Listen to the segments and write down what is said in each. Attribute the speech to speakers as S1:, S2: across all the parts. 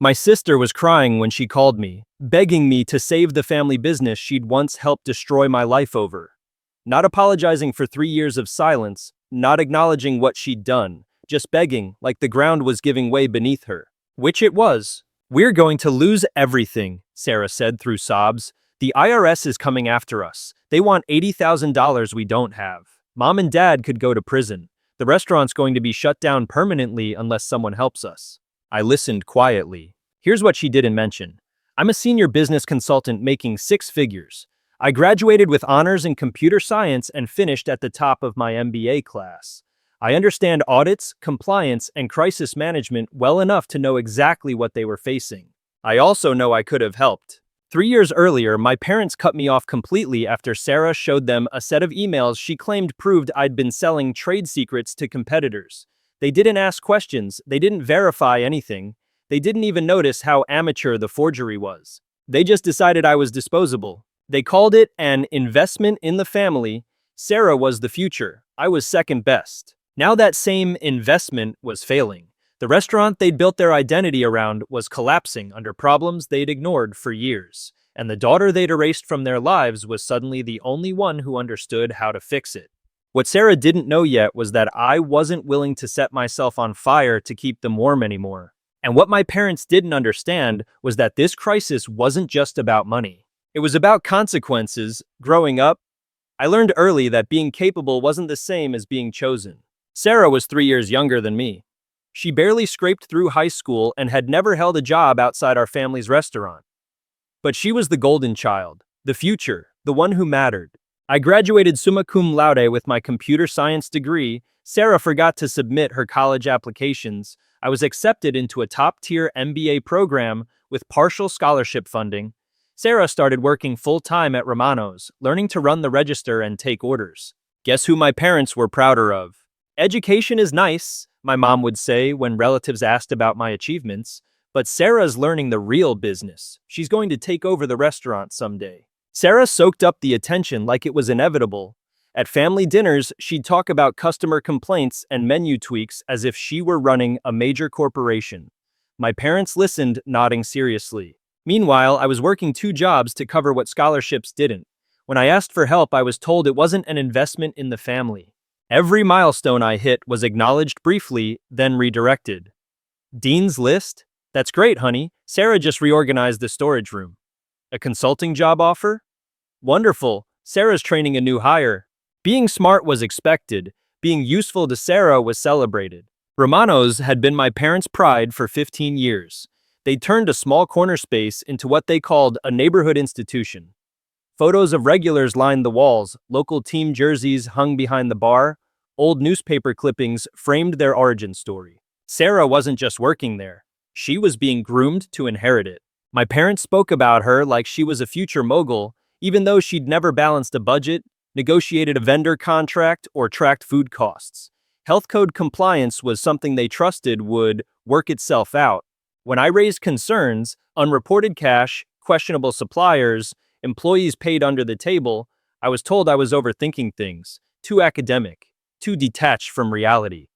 S1: My sister was crying when she called me, begging me to save the family business she'd once helped destroy my life over. Not apologizing for 3 years of silence, not acknowledging what she'd done, just begging like the ground was giving way beneath her. Which it was. "We're going to lose everything," Sarah said through sobs. "The IRS is coming after us. They want $80,000 we don't have. Mom and Dad could go to prison. The restaurant's going to be shut down permanently unless someone helps us." I listened quietly. Here's what she didn't mention. I'm a senior business consultant making 6 figures. I graduated with honors in computer science and finished at the top of my MBA class. I understand audits, compliance, and crisis management well enough to know exactly what they were facing. I also know I could have helped. 3 years earlier, my parents cut me off completely after Sarah showed them a set of emails she claimed proved I'd been selling trade secrets to competitors. They didn't ask questions, they didn't verify anything, they didn't even notice how amateur the forgery was. They just decided I was disposable. They called it an investment in the family. Sarah was the future. I was second best. Now that same investment was failing. The restaurant they'd built their identity around was collapsing under problems they'd ignored for years, and the daughter they'd erased from their lives was suddenly the only one who understood how to fix it. What Sarah didn't know yet was that I wasn't willing to set myself on fire to keep them warm anymore. And what my parents didn't understand was that this crisis wasn't just about money. It was about consequences. Growing up, I learned early that being capable wasn't the same as being chosen. Sarah was 3 years younger than me. She barely scraped through high school and had never held a job outside our family's restaurant. But she was the golden child, the future, the one who mattered. I graduated summa cum laude with my computer science degree. Sarah forgot to submit her college applications. I was accepted into a top-tier MBA program with partial scholarship funding. Sarah started working full-time at Romano's, learning to run the register and take orders. Guess who my parents were prouder of? "Education is nice," my mom would say when relatives asked about my achievements, "but Sarah's learning the real business. She's going to take over the restaurant someday." Sarah soaked up the attention like it was inevitable. At family dinners, she'd talk about customer complaints and menu tweaks as if she were running a major corporation. My parents listened, nodding seriously. Meanwhile, I was working 2 jobs to cover what scholarships didn't. When I asked for help, I was told it wasn't an investment in the family. Every milestone I hit was acknowledged briefly, then redirected. "Dean's List? That's great, honey. Sarah just reorganized the storage room." "A consulting job offer? Wonderful. Sarah's training a new hire." Being smart was expected. Being useful to Sarah was celebrated. Romano's had been my parents' pride for 15 years. They turned a small corner space into what they called a neighborhood institution. Photos of regulars lined the walls, local team jerseys hung behind the bar, old newspaper clippings framed their origin story. Sarah wasn't just working there. She was being groomed to inherit it. My parents spoke about her like she was a future mogul, even though she'd never balanced a budget, negotiated a vendor contract, or tracked food costs. Health code compliance was something they trusted would work itself out. When I raised concerns, unreported cash, questionable suppliers, employees paid under the table, I was told I was overthinking things, too academic, too detached from reality.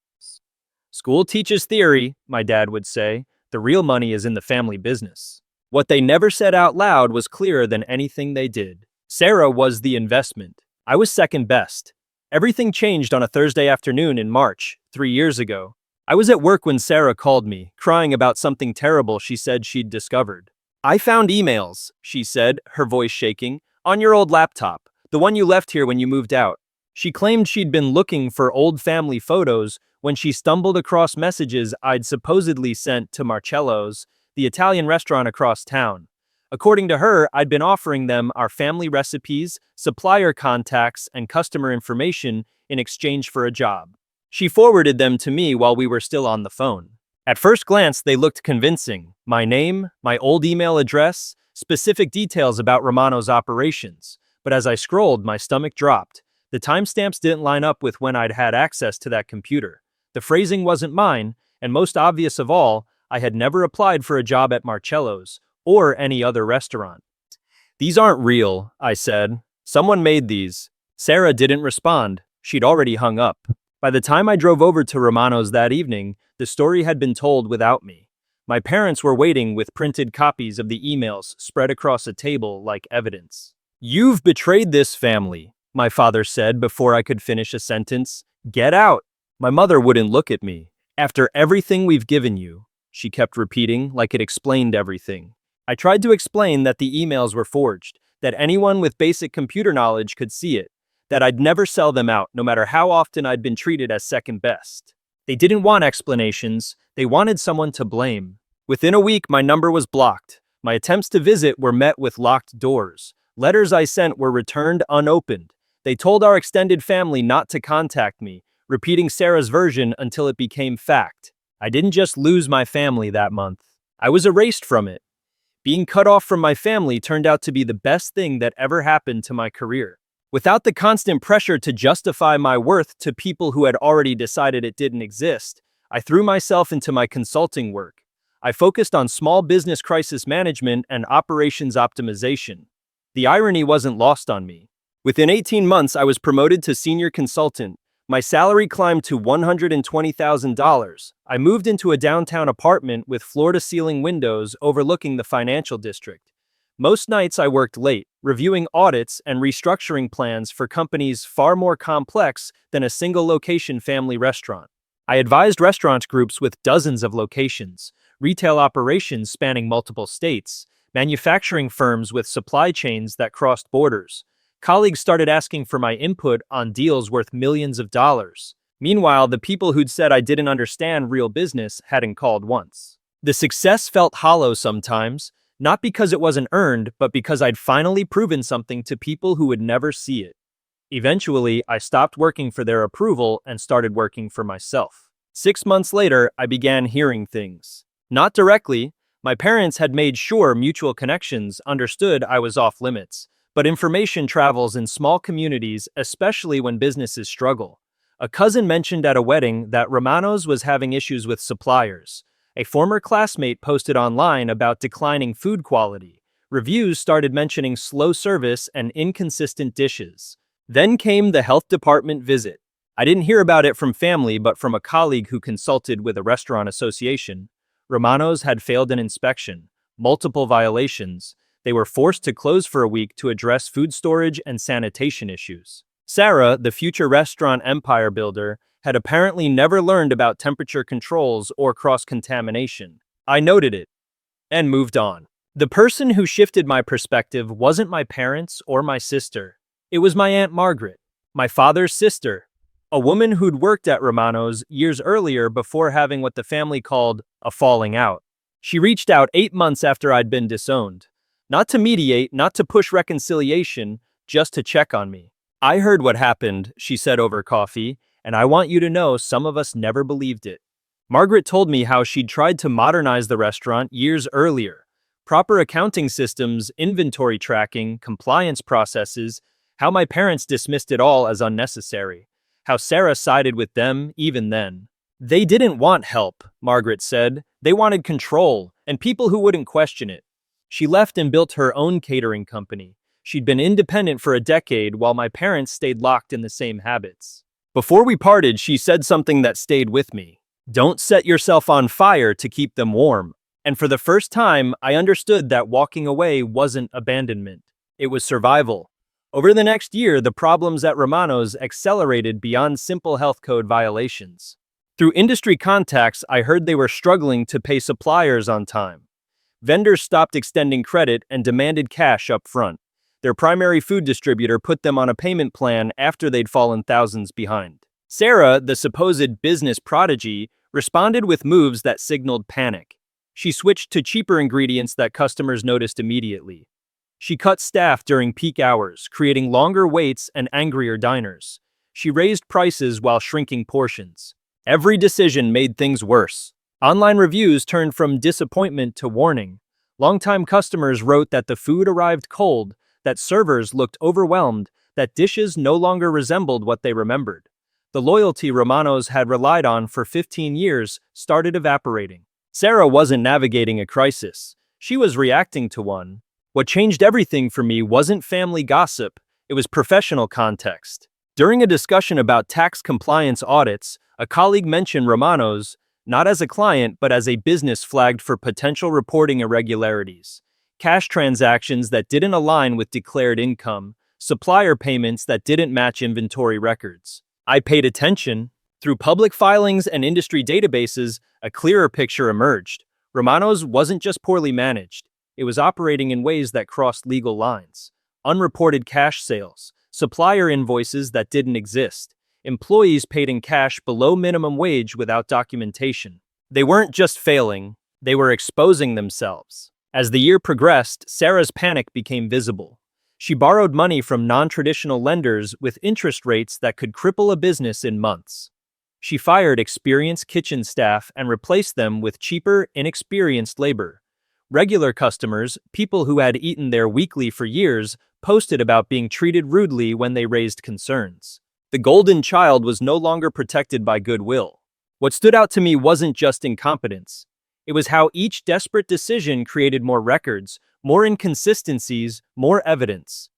S1: "School teaches theory," my dad would say. "The real money is in the family business." What they never said out loud was clearer than anything they did. Sarah was the investment. I was second best. Everything changed on a Thursday afternoon in March, 3 years ago. I was at work when Sarah called me, crying about something terrible she said she'd discovered. "I found emails," she said, her voice shaking, "on your old laptop, the one you left here when you moved out." She claimed she'd been looking for old family photos when she stumbled across messages I'd supposedly sent to Marcello's, the Italian restaurant across town. According to her, I'd been offering them our family recipes, supplier contacts, and customer information in exchange for a job. She forwarded them to me while we were still on the phone. At first glance, they looked convincing. My name, my old email address, specific details about Romano's operations. But as I scrolled, my stomach dropped. The timestamps didn't line up with when I'd had access to that computer. The phrasing wasn't mine, and most obvious of all, I had never applied for a job at Marcello's or any other restaurant. "These aren't real," I said. "Someone made these." Sarah didn't respond. She'd already hung up. By the time I drove over to Romano's that evening, the story had been told without me. My parents were waiting with printed copies of the emails spread across a table like evidence. "You've betrayed this family," my father said before I could finish a sentence. "Get out." My mother wouldn't look at me. "After everything we've given you," she kept repeating like it explained everything. I tried to explain that the emails were forged, that anyone with basic computer knowledge could see it, that I'd never sell them out no matter how often I'd been treated as second best. They didn't want explanations, they wanted someone to blame. Within a week, my number was blocked. My attempts to visit were met with locked doors. Letters I sent were returned unopened. They told our extended family not to contact me, repeating Sarah's version until it became fact. I didn't just lose my family that month. I was erased from it. Being cut off from my family turned out to be the best thing that ever happened to my career. Without the constant pressure to justify my worth to people who had already decided it didn't exist, I threw myself into my consulting work. I focused on small business crisis management and operations optimization. The irony wasn't lost on me. Within 18 months, I was promoted to senior consultant. My salary climbed to $120,000. I moved into a downtown apartment with floor-to-ceiling windows overlooking the financial district. Most nights I worked late, reviewing audits and restructuring plans for companies far more complex than a single-location family restaurant. I advised restaurant groups with dozens of locations, retail operations spanning multiple states, manufacturing firms with supply chains that crossed borders. Colleagues started asking for my input on deals worth millions of dollars. Meanwhile, the people who'd said I didn't understand real business hadn't called once. The success felt hollow sometimes, not because it wasn't earned, but because I'd finally proven something to people who would never see it. Eventually, I stopped working for their approval and started working for myself. 6 months later, I began hearing things. Not directly. My parents had made sure mutual connections understood I was off limits. But information travels in small communities, especially when businesses struggle. A cousin mentioned at a wedding that Romano's was having issues with suppliers. A former classmate posted online about declining food quality. Reviews started mentioning slow service and inconsistent dishes. Then came the health department visit. I didn't hear about it from family, but from a colleague who consulted with a restaurant association. Romano's had failed an inspection, multiple violations. They were forced to close for a week to address food storage and sanitation issues. Sarah, the future restaurant empire builder, had apparently never learned about temperature controls or cross-contamination. I noted it and moved on. The person who shifted my perspective wasn't my parents or my sister. It was my Aunt Margaret, my father's sister, a woman who'd worked at Romano's years earlier before having what the family called a falling out. She reached out 8 months after I'd been disowned. Not to mediate, not to push reconciliation, just to check on me. "I heard what happened," she said over coffee, "and I want you to know some of us never believed it." Margaret told me how she'd tried to modernize the restaurant years earlier. Proper accounting systems, inventory tracking, compliance processes, how my parents dismissed it all as unnecessary. How Sarah sided with them even then. "They didn't want help," Margaret said. "They wanted control, and people who wouldn't question it." She left and built her own catering company. She'd been independent for a decade while my parents stayed locked in the same habits. Before we parted, she said something that stayed with me. "Don't set yourself on fire to keep them warm." And for the first time, I understood that walking away wasn't abandonment. It was survival. Over the next year, the problems at Romano's accelerated beyond simple health code violations. Through industry contacts, I heard they were struggling to pay suppliers on time. Vendors stopped extending credit and demanded cash up front. Their primary food distributor put them on a payment plan after they'd fallen thousands behind. Sarah, the supposed business prodigy, responded with moves that signaled panic. She switched to cheaper ingredients that customers noticed immediately. She cut staff during peak hours, creating longer waits and angrier diners. She raised prices while shrinking portions. Every decision made things worse. Online reviews turned from disappointment to warning. Longtime customers wrote that the food arrived cold, that servers looked overwhelmed, that dishes no longer resembled what they remembered. The loyalty Romano's had relied on for 15 years started evaporating. Sarah wasn't navigating a crisis. She was reacting to one. What changed everything for me wasn't family gossip, it was professional context. During a discussion about tax compliance audits, a colleague mentioned Romano's. not as a client, but as a business flagged for potential reporting irregularities. Cash transactions that didn't align with declared income, supplier payments that didn't match inventory records. I paid attention. Through public filings and industry databases, a clearer picture emerged. Romano's wasn't just poorly managed, it was operating in ways that crossed legal lines. Unreported cash sales, supplier invoices that didn't exist, employees paid in cash below minimum wage without documentation. They weren't just failing, they were exposing themselves. As the year progressed, Sarah's panic became visible. She borrowed money from non-traditional lenders with interest rates that could cripple a business in months. She fired experienced kitchen staff and replaced them with cheaper, inexperienced labor. Regular customers, people who had eaten there weekly for years, posted about being treated rudely when they raised concerns. The golden child was no longer protected by goodwill. What stood out to me wasn't just incompetence. It was how each desperate decision created more records, more inconsistencies, more evidence.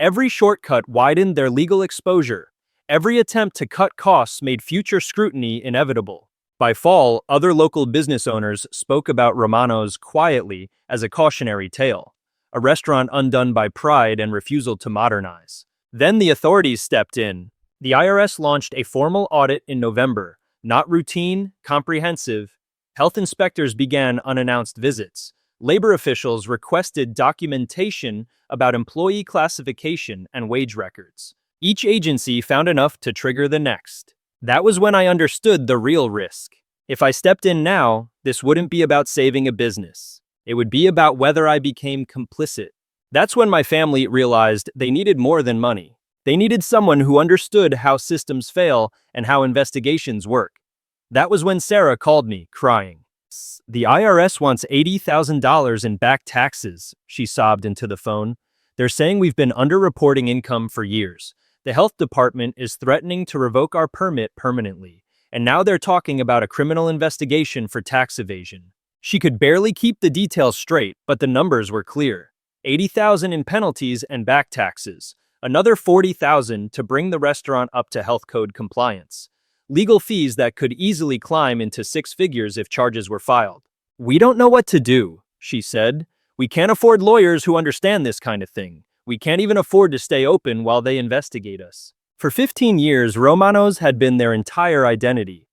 S1: Every shortcut widened their legal exposure. Every attempt to cut costs made future scrutiny inevitable. By fall, other local business owners spoke about Romano's quietly as a cautionary tale, a restaurant undone by pride and refusal to modernize. Then the authorities stepped in. The IRS launched a formal audit in November, not routine, comprehensive. Health inspectors began unannounced visits. Labor officials requested documentation about employee classification and wage records. Each agency found enough to trigger the next. That was when I understood the real risk. If I stepped in now, this wouldn't be about saving a business. It would be about whether I became complicit. That's when my family realized they needed more than money. They needed someone who understood how systems fail and how investigations work. That was when Sarah called me, crying. "The IRS wants $80,000 in back taxes," she sobbed into the phone. "They're saying we've been underreporting income for years. The health department is threatening to revoke our permit permanently, and now they're talking about a criminal investigation for tax evasion." She could barely keep the details straight, but the numbers were clear. $80,000 in penalties and back taxes, another $40,000 to bring the restaurant up to health code compliance. Legal fees that could easily climb into six figures if charges were filed. "We don't know what to do," she said. "We can't afford lawyers who understand this kind of thing. We can't even afford to stay open while they investigate us." For 15 years, Romano's had been their entire identity.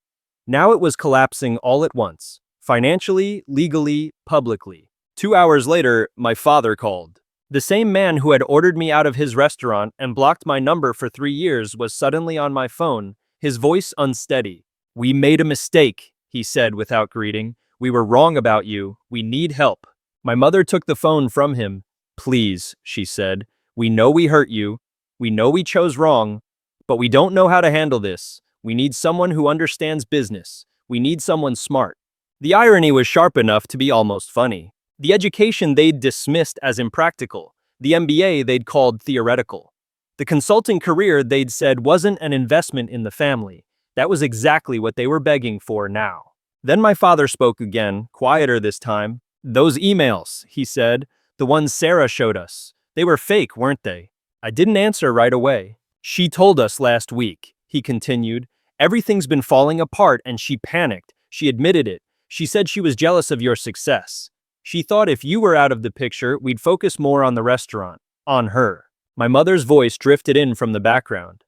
S1: Now it was collapsing all at once, financially, legally, publicly. 2 hours later, my father called. The same man who had ordered me out of his restaurant and blocked my number for 3 years was suddenly on my phone, his voice unsteady. "We made a mistake," he said without greeting. "We were wrong about you. We need help." My mother took the phone from him. "Please," she said, "we know we hurt you. We know we chose wrong, but we don't know how to handle this. We need someone who understands business. We need someone smart." The irony was sharp enough to be almost funny. The education they'd dismissed as impractical, the MBA they'd called theoretical. The consulting career they'd said wasn't an investment in the family. That was exactly what they were begging for now. Then my father spoke again, quieter this time. "Those emails," he said, "the ones Sarah showed us. They were fake, weren't they?" I didn't answer right away. "She told us last week," he continued. "Everything's been falling apart and she panicked. She admitted it. She said she was jealous of your success. She thought if you were out of the picture, we'd focus more on the restaurant, on her." My mother's voice drifted in from the background.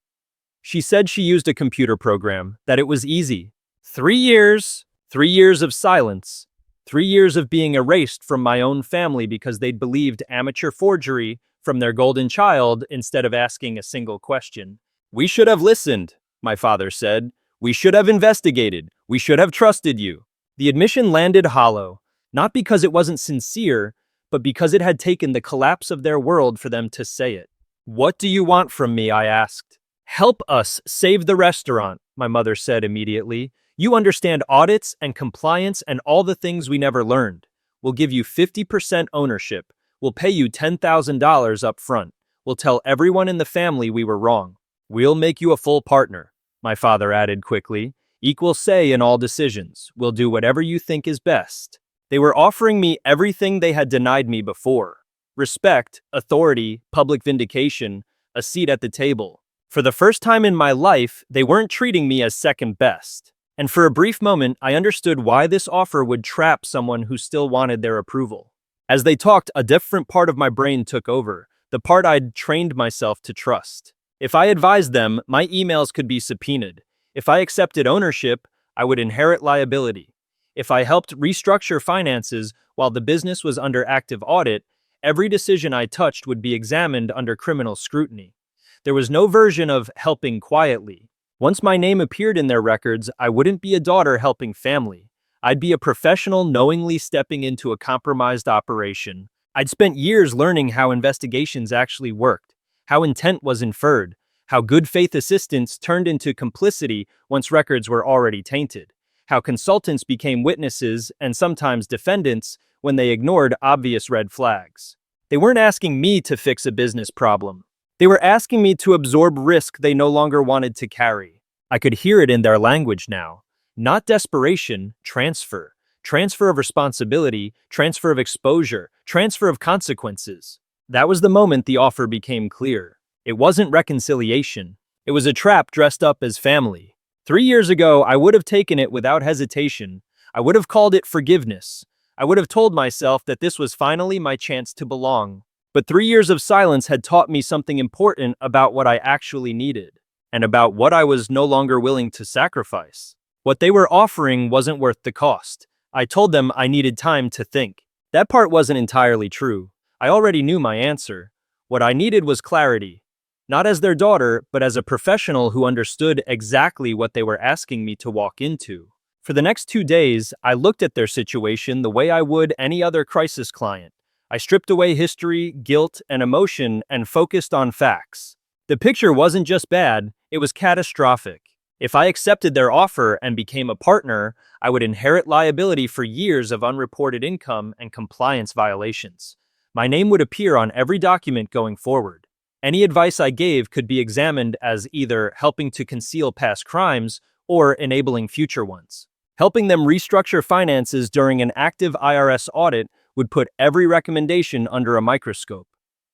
S1: She said she used a computer program, that it was easy. 3 years. 3 years of silence. 3 years of being erased from my own family because they'd believed amateur forgery from their golden child instead of asking a single question. "We should have listened," my father said. "We should have investigated. We should have trusted you." The admission landed hollow, not because it wasn't sincere, but because it had taken the collapse of their world for them to say it. "What do you want from me?" I asked. "Help us save the restaurant," my mother said immediately. "You understand audits and compliance and all the things we never learned. We'll give you 50% ownership. We'll pay you $10,000 up front. We'll tell everyone in the family we were wrong. We'll make you a full partner," my father added quickly. "Equal say in all decisions. We'll do whatever you think is best." They were offering me everything they had denied me before. Respect, authority, public vindication, a seat at the table. For the first time in my life, they weren't treating me as second best. And for a brief moment, I understood why this offer would trap someone who still wanted their approval. As they talked, a different part of my brain took over, the part I'd trained myself to trust. If I advised them, my emails could be subpoenaed. If I accepted ownership, I would inherit liability. If I helped restructure finances while the business was under active audit, every decision I touched would be examined under criminal scrutiny. There was no version of helping quietly. Once my name appeared in their records, I wouldn't be a daughter helping family. I'd be a professional knowingly stepping into a compromised operation. I'd spent years learning how investigations actually worked, how intent was inferred, how good faith assistance turned into complicity once records were already tainted, how consultants became witnesses and sometimes defendants when they ignored obvious red flags. They weren't asking me to fix a business problem. They were asking me to absorb risk they no longer wanted to carry. I could hear it in their language now. Not desperation, transfer. Transfer of responsibility, transfer of exposure, transfer of consequences. That was the moment the offer became clear. It wasn't reconciliation. It was a trap dressed up as family. 3 years ago, I would have taken it without hesitation. I would have called it forgiveness. I would have told myself that this was finally my chance to belong. But 3 years of silence had taught me something important about what I actually needed, and about what I was no longer willing to sacrifice. What they were offering wasn't worth the cost. I told them I needed time to think. That part wasn't entirely true. I already knew my answer. What I needed was clarity. Not as their daughter, but as a professional who understood exactly what they were asking me to walk into. For the next 2 days, I looked at their situation the way I would any other crisis client. I stripped away history, guilt, and emotion and focused on facts. The picture wasn't just bad, it was catastrophic. If I accepted their offer and became a partner, I would inherit liability for years of unreported income and compliance violations. My name would appear on every document going forward. Any advice I gave could be examined as either helping to conceal past crimes or enabling future ones. Helping them restructure finances during an active IRS audit would put every recommendation under a microscope.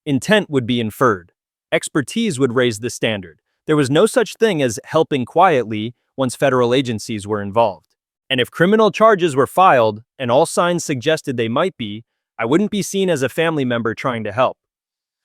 S1: Intent would be inferred. Expertise would raise the standard. There was no such thing as helping quietly once federal agencies were involved. And if criminal charges were filed, and all signs suggested they might be, I wouldn't be seen as a family member trying to help.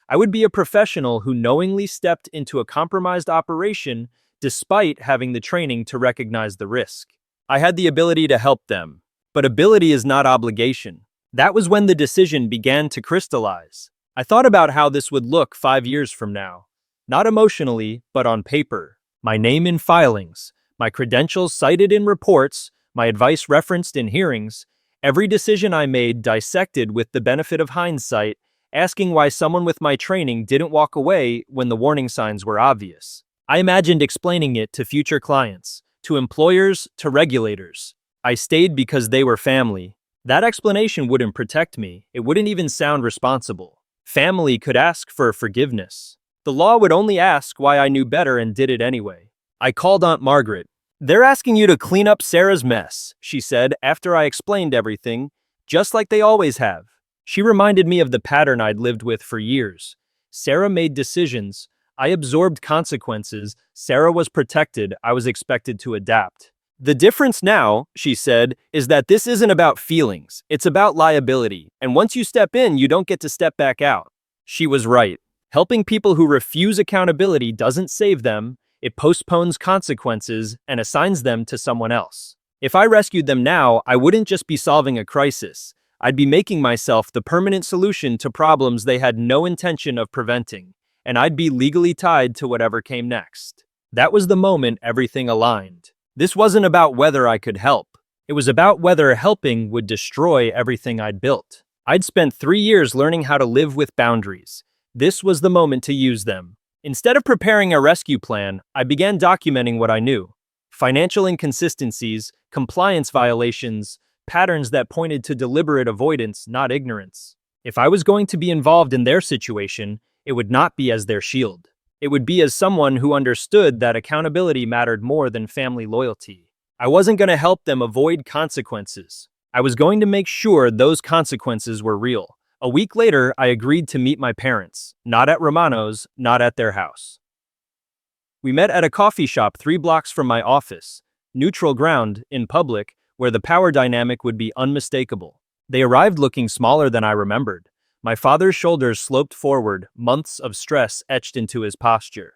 S1: I would be a professional who knowingly stepped into a compromised operation despite having the training to recognize the risk. I had the ability to help them, but ability is not obligation. That was when the decision began to crystallize. I thought about how this would look 5 years from now. Not emotionally, but on paper. My name in filings, my credentials cited in reports, my advice referenced in hearings. Every decision I made dissected with the benefit of hindsight, asking why someone with my training didn't walk away when the warning signs were obvious. I imagined explaining it to future clients, to employers, to regulators. I stayed because they were family. That explanation wouldn't protect me. It wouldn't even sound responsible. Family could ask for forgiveness. The law would only ask why I knew better and did it anyway. I called Aunt Margaret. "They're asking you to clean up Sarah's mess," she said after I explained everything, just like they always have. She reminded me of the pattern I'd lived with for years. Sarah made decisions. I absorbed consequences. Sarah was protected. I was expected to adapt. "The difference now," she said, "is that this isn't about feelings. It's about liability. And once you step in, you don't get to step back out." She was right. Helping people who refuse accountability doesn't save them. It postpones consequences and assigns them to someone else. If I rescued them now, I wouldn't just be solving a crisis. I'd be making myself the permanent solution to problems they had no intention of preventing, and I'd be legally tied to whatever came next. That was the moment everything aligned. This wasn't about whether I could help. It was about whether helping would destroy everything I'd built. I'd spent 3 years learning how to live with boundaries. This was the moment to use them. Instead of preparing a rescue plan, I began documenting what I knew. Financial inconsistencies, compliance violations, patterns that pointed to deliberate avoidance, not ignorance. If I was going to be involved in their situation, it would not be as their shield. It would be as someone who understood that accountability mattered more than family loyalty. I wasn't going to help them avoid consequences. I was going to make sure those consequences were real. A week later, I agreed to meet my parents, not at Romano's, not at their house. We met at a coffee shop 3 blocks from my office. neutral ground, in public, where the power dynamic would be unmistakable. They arrived looking smaller than I remembered. My father's shoulders sloped forward, months of stress etched into his posture.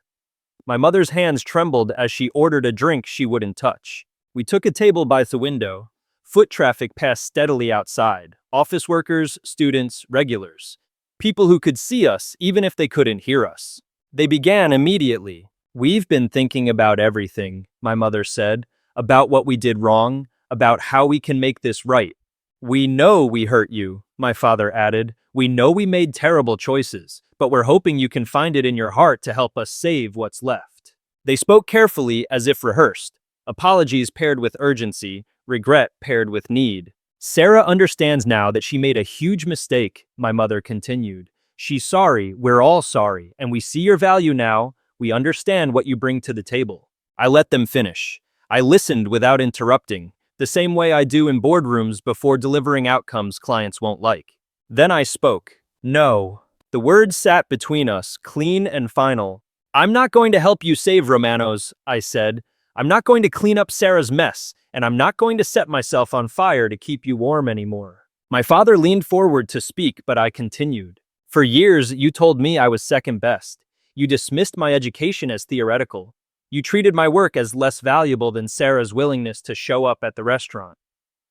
S1: My mother's hands trembled as she ordered a drink she wouldn't touch. We took a table by the window. Foot traffic passed steadily outside. Office workers, students, regulars. People who could see us, even if they couldn't hear us. They began immediately. "We've been thinking about everything," my mother said. "About what we did wrong, about how we can make this right." "We know we hurt you," my father added. "We know we made terrible choices, but we're hoping you can find it in your heart to help us save what's left." They spoke carefully as if rehearsed. Apologies paired with urgency, regret paired with need. "Sarah understands now that she made a huge mistake," my mother continued. "She's sorry, we're all sorry, and we see your value now. We understand what you bring to the table." I let them finish. I listened without interrupting, the same way I do in boardrooms before delivering outcomes clients won't like. Then I spoke. "No." The words sat between us, clean and final. "I'm not going to help you save Romanos," I said. "I'm not going to clean up Sarah's mess, and I'm not going to set myself on fire to keep you warm anymore." My father leaned forward to speak, but I continued. "For years, you told me I was second best. You dismissed my education as theoretical. You treated my work as less valuable than Sarah's willingness to show up at the restaurant.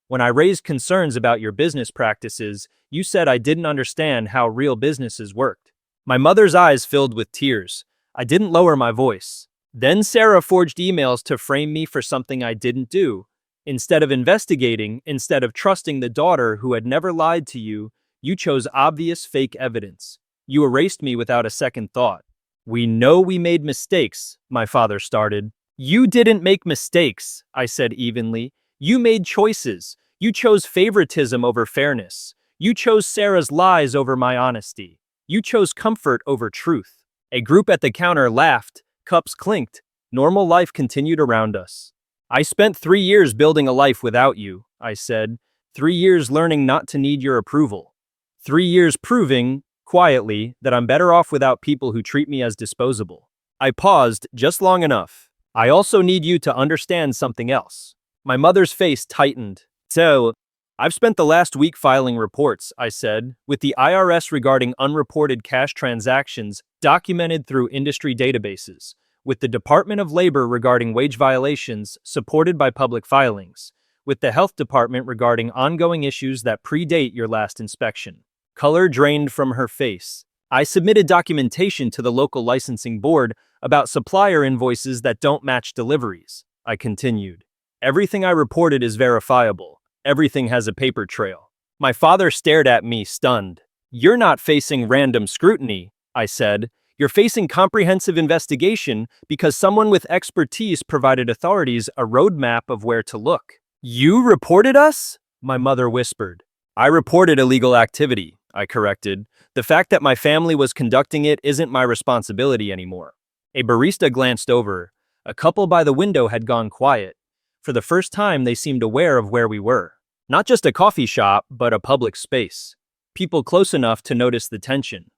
S1: When I raised concerns about your business practices, you said I didn't understand how real businesses worked." My mother's eyes filled with tears. I didn't lower my voice. "Then Sarah forged emails to frame me for something I didn't do. Instead of investigating, instead of trusting the daughter who had never lied to you, you chose obvious fake evidence. You erased me without a second thought." "We know we made mistakes," my father started. "You didn't make mistakes," I said evenly. "You made choices. You chose favoritism over fairness. You chose Sarah's lies over my honesty. You chose comfort over truth." A group at the counter laughed, cups clinked. Normal life continued around us. "I spent 3 years building a life without you," I said. 3 years learning not to need your approval. 3 years proving, quietly, that I'm better off without people who treat me as disposable. I paused just long enough. "I also need you to understand something else." My mother's face tightened. "So, I've spent the last week filing reports," I said, "with the IRS regarding unreported cash transactions documented through industry databases, with the Department of Labor regarding wage violations supported by public filings, with the Health Department regarding ongoing issues that predate your last inspection." Color drained from her face. "I submitted documentation to the local licensing board about supplier invoices that don't match deliveries," I continued. "Everything I reported is verifiable. Everything has a paper trail." My father stared at me, stunned. "You're not facing random scrutiny," I said. "You're facing comprehensive investigation because someone with expertise provided authorities a roadmap of where to look." "You reported us?" my mother whispered. "I reported illegal activity," I corrected. "The fact that my family was conducting it isn't my responsibility anymore." A barista glanced over. A couple by the window had gone quiet. For the first time, they seemed aware of where we were. Not just a coffee shop, but a public space. People close enough to notice the tension.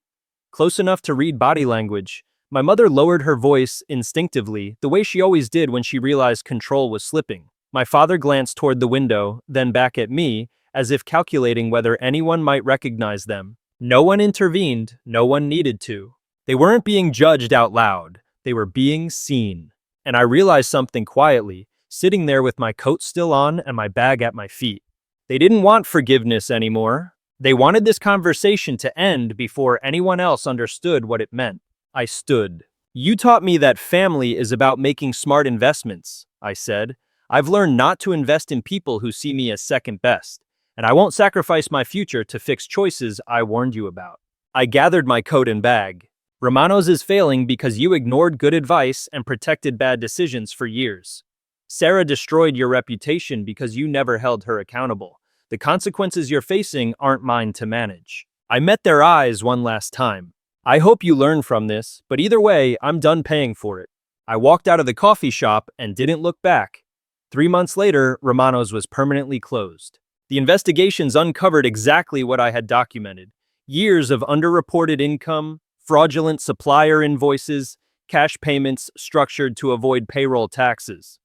S1: Close enough to read body language. My mother lowered her voice instinctively, the way she always did when she realized control was slipping. My father glanced toward the window, then back at me, as if calculating whether anyone might recognize them. No one intervened, no one needed to. They weren't being judged out loud, they were being seen. And I realized something quietly, sitting there with my coat still on and my bag at my feet. They didn't want forgiveness anymore. They wanted this conversation to end before anyone else understood what it meant. I stood. "You taught me that family is about making smart investments," I said. "I've learned not to invest in people who see me as second best, and I won't sacrifice my future to fix choices I warned you about." I gathered my coat and bag. "Romanos is failing because you ignored good advice and protected bad decisions for years. Sarah destroyed your reputation because you never held her accountable. The consequences you're facing aren't mine to manage." I met their eyes one last time. "I hope you learn from this, but either way, I'm done paying for it." I walked out of the coffee shop and didn't look back. 3 months later, Romanos was permanently closed. The investigations uncovered exactly what I had documented. Years of underreported income, fraudulent supplier invoices, cash payments structured to avoid payroll taxes.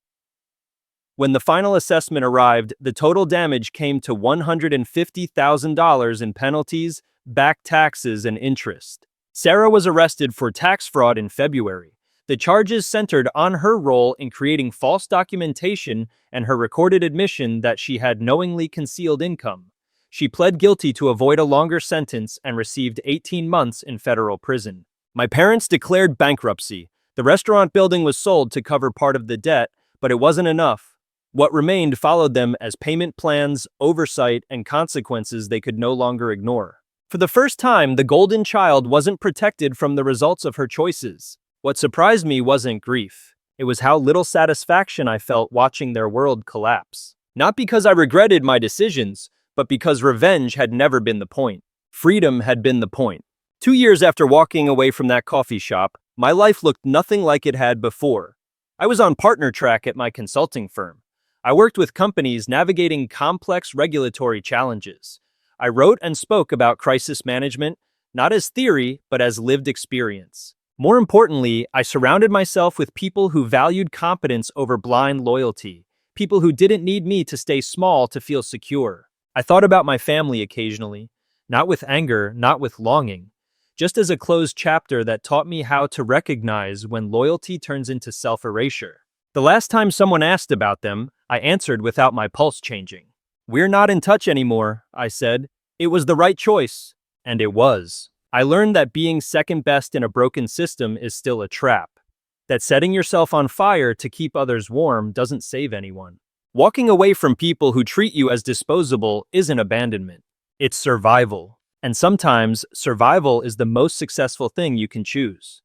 S1: When the final assessment arrived, the total damage came to $150,000 in penalties, back taxes, and interest. Sarah was arrested for tax fraud in February. The charges centered on her role in creating false documentation and her recorded admission that she had knowingly concealed income. She pled guilty to avoid a longer sentence and received 18 months in federal prison. My parents declared bankruptcy. The restaurant building was sold to cover part of the debt, but it wasn't enough. What remained followed them as payment plans, oversight, and consequences they could no longer ignore. For the first time, the golden child wasn't protected from the results of her choices. What surprised me wasn't grief. It was how little satisfaction I felt watching their world collapse. Not because I regretted my decisions, but because revenge had never been the point. Freedom had been the point. 2 years after walking away from that coffee shop, my life looked nothing like it had before. I was on partner track at my consulting firm. I worked with companies navigating complex regulatory challenges. I wrote and spoke about crisis management, not as theory, but as lived experience. More importantly, I surrounded myself with people who valued competence over blind loyalty, people who didn't need me to stay small to feel secure. I thought about my family occasionally, not with anger, not with longing, just as a closed chapter that taught me how to recognize when loyalty turns into self-erasure. The last time someone asked about them, I answered without my pulse changing. "We're not in touch anymore," I said. It was the right choice. And it was. I learned that being second best in a broken system is still a trap. That setting yourself on fire to keep others warm doesn't save anyone. Walking away from people who treat you as disposable isn't abandonment. It's survival. And sometimes, survival is the most successful thing you can choose.